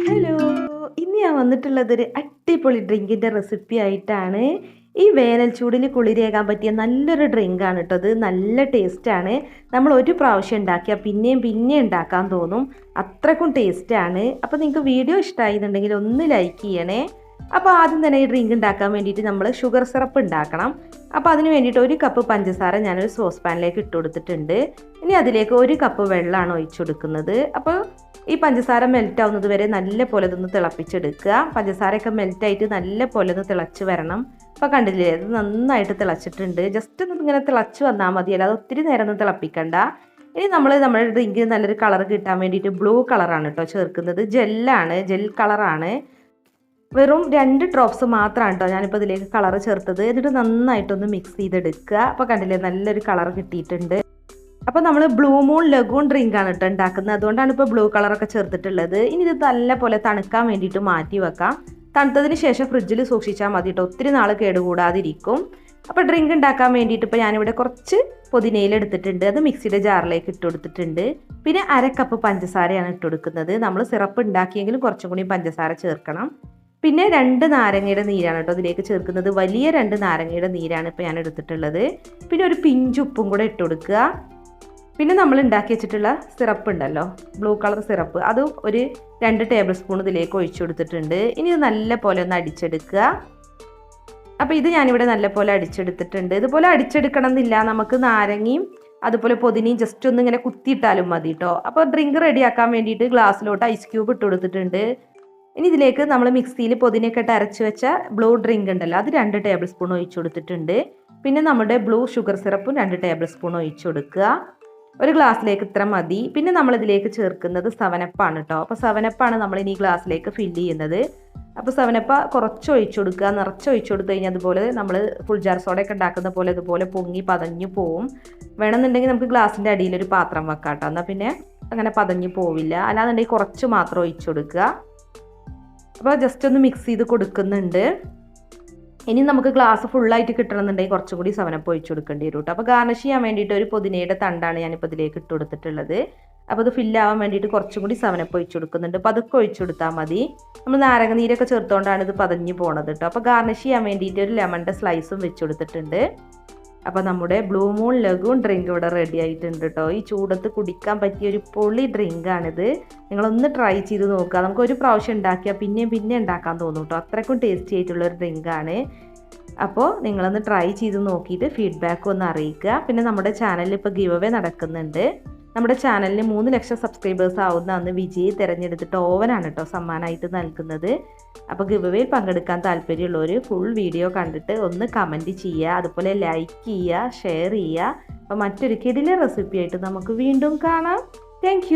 Hello, ഇന്ന് ഞാൻ വന്നിട്ടുള്ളതൊരു അടിപൊളി ഡ്രിങ്കിൻ്റെ റെസിപ്പി ആയിട്ടാണ്. ഈ വേനൽ ചൂടിൽ കുളിരേകാൻ പറ്റിയ നല്ലൊരു ഡ്രിങ്കാണ് കേട്ടോ. അത് നല്ല ടേസ്റ്റാണ്. നമ്മൾ ഒരു പ്രാവശ്യം ഉണ്ടാക്കിയാൽ പിന്നെയും പിന്നെയും ഉണ്ടാക്കാൻ തോന്നും, അത്രക്കും ടേസ്റ്റാണ്. അപ്പോൾ നിങ്ങൾക്ക് വീഡിയോ ഇഷ്ടമായി എന്നുണ്ടെങ്കിൽ ഒന്ന് ലൈക്ക് ചെയ്യണേ. അപ്പോൾ ആദ്യം തന്നെ ഈ ഡ്രിങ്ക് ഉണ്ടാക്കാൻ വേണ്ടിയിട്ട് നമ്മൾ ഷുഗർ സിറപ്പ് ഉണ്ടാക്കണം. അപ്പോൾ അതിന് വേണ്ടിയിട്ട് 1 കപ്പ് പഞ്ചസാര ഞാനൊരു സോസ് പാനിലേക്ക് ഇട്ട് കൊടുത്തിട്ടുണ്ട്. ഇനി അതിലേക്ക് 1 കപ്പ് വെള്ളമാണ് ഒഴിച്ചു കൊടുക്കുന്നത്. അപ്പോൾ ഈ പഞ്ചസാര മെൽറ്റ് ആവുന്നത് വരെ നല്ല പോലെ ഇതൊന്ന് തിളപ്പിച്ചെടുക്കുക. പഞ്ചസാരയൊക്കെ മെൽറ്റായിട്ട് നല്ല പോലെ ഒന്ന് തിളച്ച് വരണം. അപ്പോൾ കണ്ടില്ലേ, ഇത് നന്നായിട്ട് തിളച്ചിട്ടുണ്ട്. ജസ്റ്റ് ഒന്ന് ഇങ്ങനെ തിളച്ച് വന്നാൽ മതി, അല്ലാതെ ഒത്തിരി നേരം ഒന്നും തിളപ്പിക്കണ്ട. ഇനി നമ്മുടെ ഡ്രിങ്കിന് നല്ലൊരു കളർ കിട്ടാൻ വേണ്ടിയിട്ട് ബ്ലൂ കളറാണ് കേട്ടോ ചേർക്കുന്നത്. ജെൽ കളറാണ്. വെറും 2 ഡ്രോപ്സ് മാത്രമാണ് കേട്ടോ ഞാനിപ്പോൾ ഇതിലേക്ക് കളർ ചേർത്തത്. എന്നിട്ട് നന്നായിട്ടൊന്ന് മിക്സ് ചെയ്തെടുക്കുക. അപ്പോൾ കണ്ടില്ലേ, നല്ലൊരു കളർ കിട്ടിയിട്ടുണ്ട്. അപ്പോൾ നമ്മൾ ബ്ലൂ മൂൺ ലഗൂൺ ഡ്രിങ്കാണ് കേട്ടോ ഉണ്ടാക്കുന്നത്. അതുകൊണ്ടാണ് ഇപ്പോൾ ബ്ലൂ കളറൊക്കെ ചേർത്തിട്ടുള്ളത്. ഇനി ഇത് നല്ല പോലെ തണുക്കാൻ വേണ്ടിയിട്ട് മാറ്റി വെക്കാം. തണുത്തതിന് ശേഷം ഫ്രിഡ്ജിൽ സൂക്ഷിച്ചാൽ മതി കേട്ടോ, ഒത്തിരി നാൾ കേടുകൂടാതിരിക്കും. അപ്പോൾ ഡ്രിങ്ക് ഉണ്ടാക്കാൻ വേണ്ടിയിട്ട് ഇപ്പോൾ ഞാനിവിടെ കുറച്ച് പുതിനയില എടുത്തിട്ടുണ്ട്. അത് മിക്സിയുടെ ജാറിലേക്ക് ഇട്ട് കൊടുത്തിട്ടുണ്ട്. പിന്നെ 1/2 കപ്പ് പഞ്ചസാരയാണ് ഇട്ട് കൊടുക്കുന്നത്. നമ്മൾ സിറപ്പ് ഉണ്ടാക്കിയെങ്കിലും കുറച്ചും കൂടി പഞ്ചസാര ചേർക്കണം. പിന്നെ 2 നാരങ്ങയുടെ നീരാണ് കേട്ടോ അതിലേക്ക് ചേർക്കുന്നത്. വലിയ 2 നാരങ്ങയുടെ നീരാണ് ഇപ്പോൾ ഞാൻ എടുത്തിട്ടുള്ളത്. പിന്നെ ഒരു പിഞ്ച് ഉപ്പും കൂടെ ഇട്ട് കൊടുക്കുക. പിന്നെ നമ്മൾ ഉണ്ടാക്കി വെച്ചിട്ടുള്ള സിറപ്പ് ഉണ്ടല്ലോ, ബ്ലൂ കളർ സിറപ്പ്, അത് ഒരു 2 ടേബിൾ സ്പൂൺ ഇതിലേക്ക് ഒഴിച്ചു കൊടുത്തിട്ടുണ്ട്. ഇനി ഇത് നല്ല പോലെ ഒന്ന് അടിച്ചെടുക്കുക. അപ്പോൾ ഇത് ഞാനിവിടെ നല്ല പോലെ അടിച്ചെടുത്തിട്ടുണ്ട്. ഇതുപോലെ അടിച്ചെടുക്കണം എന്നില്ല, നമുക്ക് നാരങ്ങയും അതുപോലെ പുതിനയും ജസ്റ്റ് ഒന്ന് ഇങ്ങനെ കുത്തിയിട്ടാലും മതി കേട്ടോ. അപ്പോൾ ഡ്രിങ്ക് റെഡിയാക്കാൻ വേണ്ടിയിട്ട് ഗ്ലാസ്സിലോട്ട് ഐസ് ക്യൂബ് ഇട്ട് കൊടുത്തിട്ടുണ്ട്. ഇനി ഇതിലേക്ക് നമ്മൾ മിക്സിയിൽ പുതിനയൊക്കെ ഇട്ട് അരച്ച് വെച്ച ബ്ലൂ ഡ്രിങ്ക് ഉണ്ടല്ലോ, അത് 2 ടേബിൾ സ്പൂൺ ഒഴിച്ചു കൊടുത്തിട്ടുണ്ട്. പിന്നെ നമ്മുടെ ബ്ലൂ ഷുഗർ സിറപ്പും 2 ടേബിൾ സ്പൂൺ ഒഴിച്ചു കൊടുക്കുക. ഒരു ഗ്ലാസ്സിലേക്ക് ഇത്ര മതി. പിന്നെ നമ്മളിതിലേക്ക് ചേർക്കുന്നത് 7 അപ്പ് ആണ് കേട്ടോ. അപ്പോൾ 7 അപ്പ് ആണ് നമ്മൾ ഇനി ഗ്ലാസ്സിലേക്ക് ഫില്ല് ചെയ്യുന്നത്. അപ്പോൾ 7 അപ്പ് കുറച്ച് ഒഴിച്ചു കൊടുക്കുക. നിറച്ച് ഒഴിച്ചു കൊടുത്തു കഴിഞ്ഞാൽ അതുപോലെ നമ്മൾ ഫുൾ ജാർ സോഡയൊക്കെ ഉണ്ടാക്കുന്ന പോലെ അതുപോലെ പൊങ്ങി പതഞ്ഞു പോവും. വേണമെന്നുണ്ടെങ്കിൽ നമുക്ക് ഗ്ലാസിൻ്റെ അടിയിലൊരു പാത്രം വെക്കാം കേട്ടോ, എന്നാൽ പിന്നെ അങ്ങനെ പതഞ്ഞു പോവില്ല. അല്ലാന്നുണ്ടെങ്കിൽ കുറച്ച് മാത്രം ഒഴിച്ചു കൊടുക്കുക. അപ്പോൾ ജസ്റ്റ് ഒന്ന് മിക്സ് ചെയ്ത് കൊടുക്കുന്നുണ്ട്. ഇനി നമുക്ക് ഗ്ലാസ് ഫുള്ളായിട്ട് കിട്ടണമെന്നുണ്ടെങ്കിൽ കുറച്ചും കൂടി 7 അപ്പ് ഒഴിച്ചു കൊടുക്കേണ്ടി വരും കേട്ടോ. അപ്പോൾ ഗാർണിഷ് ചെയ്യാൻ വേണ്ടിയിട്ട് ഒരു പുതിനയുടെ തണ്ടാണ് ഞാനിപ്പോൾ ഇതിലേക്ക് ഇട്ട് കൊടുത്തിട്ടുള്ളത്. അപ്പോൾ അത് ഫില്ലാവാൻ വേണ്ടിയിട്ട് കുറച്ചും കൂടി 7 അപ്പ് ഒഴിച്ചു കൊടുക്കുന്നുണ്ട്. അപ്പോൾ അതൊക്കെ ഒഴിച്ചു കൊടുത്താൽ മതി. നമ്മൾ നാരങ്ങ നീരൊക്കെ ചേർത്തുകൊണ്ടാണ് ഇത് പതഞ്ഞ് പോണത് കേട്ടോ. അപ്പോൾ ഗാർണിഷ് ചെയ്യാൻ വേണ്ടിയിട്ട് ഒരു ലെമണിൻ്റെ സ്ലൈസും വെച്ച് കൊടുത്തിട്ടുണ്ട്. അപ്പോൾ നമ്മുടെ ബ്ലൂ മൂൺ ലഗൂൺ ഡ്രിങ്ക് ഇവിടെ റെഡി ആയിട്ടുണ്ട് കേട്ടോ. ഈ ചൂടത്ത് കുടിക്കാൻ പറ്റിയ ഒരു പൊളി ഡ്രിങ്കാണിത്. നിങ്ങളൊന്ന് ട്രൈ ചെയ്ത് നോക്കുക. നമുക്ക് ഒരു പ്രാവശ്യം ഉണ്ടാക്കിയാൽ പിന്നെ ഉണ്ടാക്കാൻ തോന്നും കേട്ടോ, അത്രയ്ക്കും ടേസ്റ്റി ആയിട്ടുള്ളൊരു ഡ്രിങ്കാണ്. അപ്പോൾ നിങ്ങളൊന്ന് ട്രൈ ചെയ്ത് നോക്കിയിട്ട് ഫീഡ്ബാക്ക് ഒന്ന് അറിയിക്കുക. പിന്നെ നമ്മുടെ ചാനലിൽ ഇപ്പോൾ ഗിവ് അവേ നടക്കുന്നുണ്ട്. നമ്മുടെ ചാനലിന് 3 ലക്ഷം സബ്സ്ക്രൈബേഴ്സ് ആവുന്ന അന്ന് വിജയി തിരഞ്ഞെടുത്തിട്ട് ഓവനാണ് കേട്ടോ സമ്മാനമായിട്ട് നൽകുന്നത്. അപ്പോൾ ഗിവ് അവേയിൽ പങ്കെടുക്കാൻ താല്പര്യമുള്ളവർ ഫുൾ വീഡിയോ കണ്ടിട്ട് ഒന്ന് കമൻറ്റ് ചെയ്യുക, അതുപോലെ ലൈക്ക് ചെയ്യുക, ഷെയർ ചെയ്യുക. അപ്പോൾ മറ്റൊരു കിടിലൻ റെസിപ്പി ആയിട്ട് നമുക്ക് വീണ്ടും കാണാം. താങ്ക്